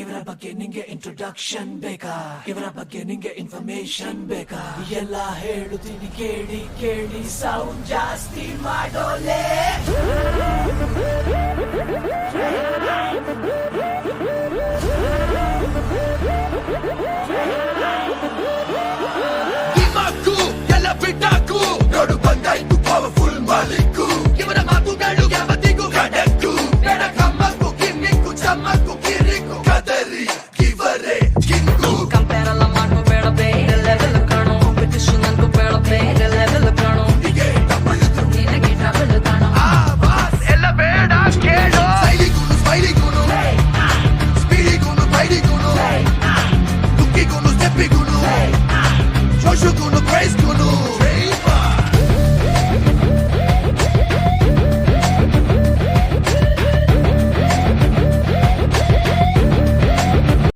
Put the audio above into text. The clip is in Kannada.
ಇವರ ಬಗ್ಗೆ ನಿಂಗೆ ಇಂಟ್ರೊಡಕ್ಷನ್ ಬೇಕಾ? ಇವರ ಬಗ್ಗೆ ನಿಂಗೆ ಇನ್ಫಾರ್ಮೇಶನ್ ಬೇಕಾ? ಎಲ್ಲ ಹೇಳುತ್ತೀನಿ ಕೇಳಿ ಕೇಳಿ, ಸೌಂಡ್ ಜಾಸ್ತಿ ಮಾಡೋಲೆ. ದಿಮಾಕು ಎಲ್ಲ ಬಿಟ್ಟಾಕು, ನೋಡು ಬಂದಾಯ್ತು ಪವರ್ಫುಲ್ ಮಾಲಿಕ್ಕು. ಇವರ ಮಾತುಗಳು ಯಾವತ್ತಿಗೂ ಖಡಕ್ಕು, ಬೇಡ ಕಮ್ಮಕ್ಕು ಕಿಮ್ಮಿಕ್ಕು ಚಮ್ಮಕ್ಕು ಕಿರಿಕು. ಕದರಿ ಇವರೇ